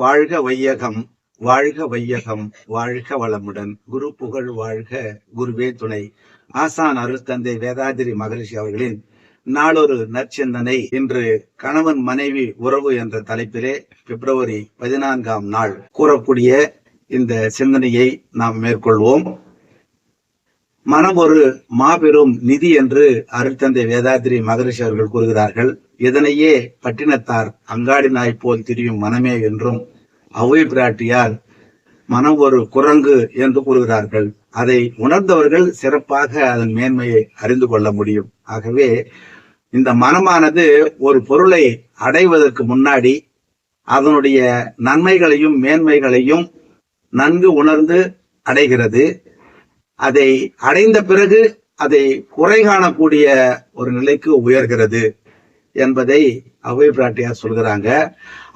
வாழ்க வையகம், வாழ்க வையகம், வாழ்க வளமுடன். குரு புகழ் வாழ்க, குருவே துணை. ஆசான் அருள் தந்தை வேதாதிரி மகரிஷி அவர்களின் நாளொரு நற்சிந்தனை. இன்று கணவன் மனைவி உறவு என்ற தலைப்பிலே பிப்ரவரி 14ஆம் நாள் கூறக்கூடிய இந்த சிந்தனையை நாம் மேற்கொள்வோம். மனம் ஒரு மாபெரும் நிதி என்று அருட்தந்தை வேதாதிரி மகரிஷி அவர்கள் கூறுகிறார்கள். இதனையே பட்டினத்தார் அங்காடி நாய் போல் திரியும் மனமே என்றும், அவ்வை பிராட்டியார் மனம் ஒரு குரங்கு என்று கூறுகிறார்கள். அதை உணர்ந்தவர்கள் சிறப்பாக அதன் மேன்மையை அறிந்து கொள்ள முடியும். ஆகவே இந்த மனமானது ஒரு பொருளை அடைவதற்கு முன்னாடி அதனுடைய நன்மைகளையும் மேன்மைகளையும் நன்கு உணர்ந்து அடைகிறது. அதை அடைந்த பிறகு அதை குறை காணக்கூடிய ஒரு நிலைக்கு உயர்கிறது என்பதை அவ்வை பிராட்டியார் சொல்கிறாங்க.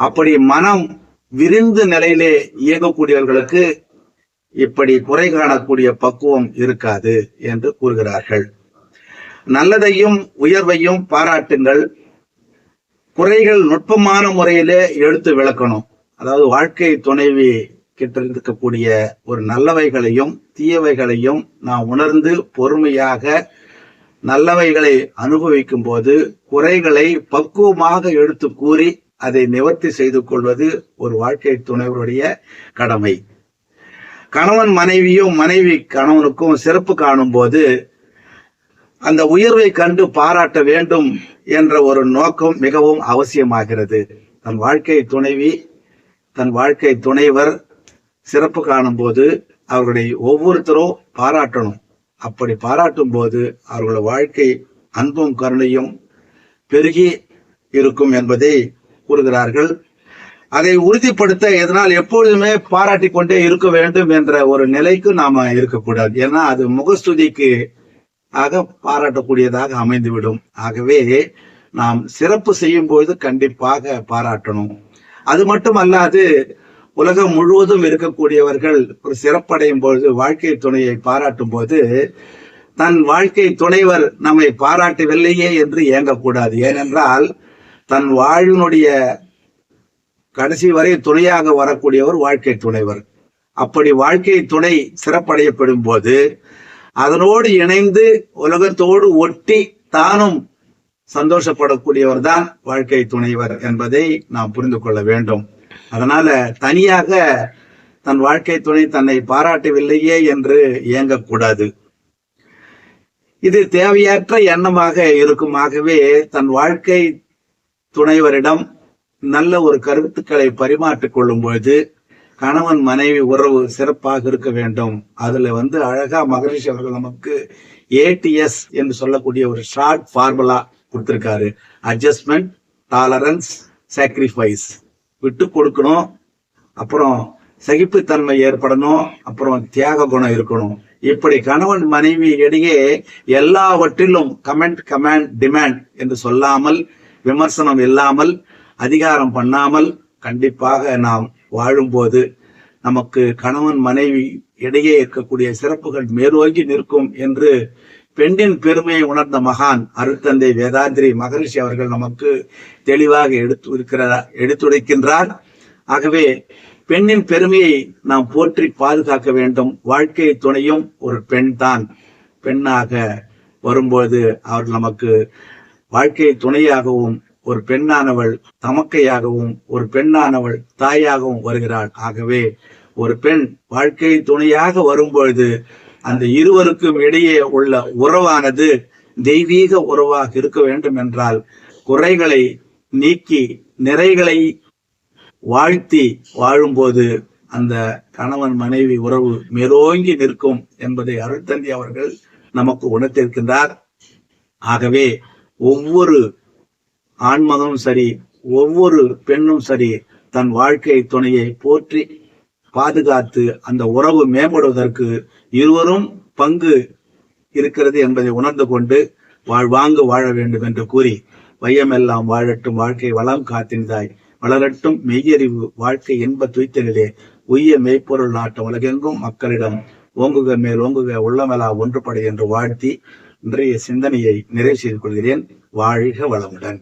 அப்படி மனம் விரிந்த நிலையிலே இயங்கக்கூடியவர்களுக்கு இப்படி குறை காணக்கூடிய பக்குவம் இருக்காது என்று கூறுகிறார்கள். நல்லதையும் உயர்வையும் பாராட்டுங்கள், குறைகள் நுட்பமான முறையிலே எடுத்து விளக்கணும். அதாவது வாழ்க்கை துணைவி கிட்ட இருக்கக்கூடிய ஒரு நல்லவைகளையும் தீயவைகளையும் நாம் உணர்ந்து பொறுமையாக நல்லவைகளை அனுபவிக்கும் போது குறைகளை பக்குவமாக எடுத்து கூறி அதை நிவர்த்தி செய்து கொள்வது ஒரு வாழ்க்கை துணைவருடைய கடமை. கணவன் மனைவியும் மனைவி கணவனுக்கும் சிறப்பு காணும் போது அந்த உயர்வை கண்டு பாராட்ட வேண்டும் என்ற ஒரு நோக்கம் மிகவும் அவசியமாகிறது. தன் வாழ்க்கை துணைவி தன் வாழ்க்கை துணைவர் சிறப்பு காணும் போது அவர்களை ஒவ்வொருத்தரும் பாராட்டணும். அப்படி பாராட்டும் போது அவர்களோட வாழ்க்கை அன்பும் கருணையும் பெருகி இருக்கும் என்பதை கூறுகிறார்கள். அதை உறுதிப்படுத்த எதனால் எப்பொழுதுமே பாராட்டி கொண்டே இருக்க வேண்டும் என்ற ஒரு நிலைக்கு நாம இருக்கக்கூடாது. ஏன்னா அது முகஸ்துதிக்கு ஆக பாராட்டக்கூடியதாக அமைந்துவிடும். ஆகவே நாம் சிறப்பு செய்யும் பொழுது கண்டிப்பாக பாராட்டணும். அது மட்டுமல்லாது உலகம் முழுவதும் இருக்கக்கூடியவர்கள் ஒரு சிறப்படையும் பொழுது வாழ்க்கை துணையை பாராட்டும் போது தன் வாழ்க்கை துணைவர் நம்மை பாராட்டவில்லையே என்று ஏங்கக்கூடாது. ஏனென்றால் தன் வாழ்வினுடைய கடைசி வரை துணையாக வரக்கூடியவர் வாழ்க்கை துணைவர். அப்படி வாழ்க்கை துணை சிறப்படையப்படும் போது அதனோடு இணைந்து உலகத்தோடு ஒட்டி தானும் சந்தோஷப்படக்கூடியவர் தான் வாழ்க்கை துணைவர் என்பதை நாம் புரிந்து கொள்ள வேண்டும். அதனால தனியாக தன் வாழ்க்கை துணை தன்னை பாராட்டவில்லையே என்று இயங்கக்கூடாது. இது தேவையற்ற எண்ணமாக இருக்கும். ஆகவே தன் வாழ்க்கை துணைவரிடம் நல்ல ஒரு கருத்துக்களை பரிமாற்றிக் கொள்ளும் பொழுது கணவன் மனைவி உறவு சிறப்பாக இருக்க வேண்டும். அதுல அழகா மகரிஷி அவர்கள் நமக்கு ATS என்று சொல்லக்கூடிய ஒரு ஷார்ட் ஃபார்முலா கொடுத்திருக்காரு. Adjustment, tolerance, sacrifice. விட்டு கொடுக்கணும், அப்புறம் சகிப்புத்தன்மை ஏற்படணும், அப்புறம் தியாக குணம் இருக்கணும். இப்படி கணவன் மனைவி இடையே எல்லாவற்றிலும் கமெண்ட் டிமாண்ட் என்று சொல்லாமல், விமர்சனம் இல்லாமல், அதிகாரம் பண்ணாமல் கண்டிப்பாக நாம் வாழும்போது நமக்கு கணவன் மனைவி இடையே இருக்கக்கூடிய சிறப்புகள் மேலோங்கி நிற்கும் என்று பெண்ணின் பெருமையை உணர்ந்த மகான் அருட்தந்தை வேதாதிரி மகரிஷி அவர்கள் நமக்கு தெளிவாக எடுத்துரைக்கின்றார். ஆகவே பெண்ணின் பெருமையை நாம் போற்றி பாதுகாக்க வேண்டும். வாழ்க்கை துணையும் ஒரு பெண் தான். பெண்ணாக வரும்போது அவர் நமக்கு வாழ்க்கை துணையாகவும், ஒரு பெண்ணானவள் தமக்கையாகவும், ஒரு பெண்ணானவள் தாயாகவும் வருகிறாள். ஆகவே ஒரு பெண் வாழ்க்கை துணையாக வரும்பொழுது அந்த இருவருக்கும் இடையே உள்ள உறவானது தெய்வீக உறவாக இருக்க வேண்டும் என்றால் குறைகளை நீக்கி நிறைகளை வாழ்த்தி வாழும்போது அந்த கணவன் மனைவி உறவு மேலோங்கி நிற்கும் என்பதை அருட்தந்தை அவர்கள் நமக்கு உணர்த்திருக்கின்றார். ஆகவே ஒவ்வொரு ஆண்மகனும் சரி, ஒவ்வொரு பெண்ணும் சரி, தன் வாழ்க்கை துணையை போற்றி பாதுகாத்து அந்த உறவு மேம்படுவதற்கு இருவரும் பங்கு இருக்கிறது என்பதை உணர்ந்து கொண்டு வாழ்வாங்கு வாழ வேண்டும் என்று கூறி, வையமெல்லாம் வாழட்டும் வாழ்க்கை வளம் காத்தினிதாய் வளரட்டும் மெய்யறிவு வாழ்க்கை இன்ப துய்த்தலிலே உய்ய மெய்ப்பொருள் நாட்டம் உலகெங்கும் மக்களிடம் ஓங்குக மேல் ஓங்குக உள்ளமெல்லாம் ஒன்றுபடை என்று வாழ்த்தி இன்றைய சிந்தனையை நிறைவு செய்து கொள்கிறேன். வாழ்க வளமுடன்.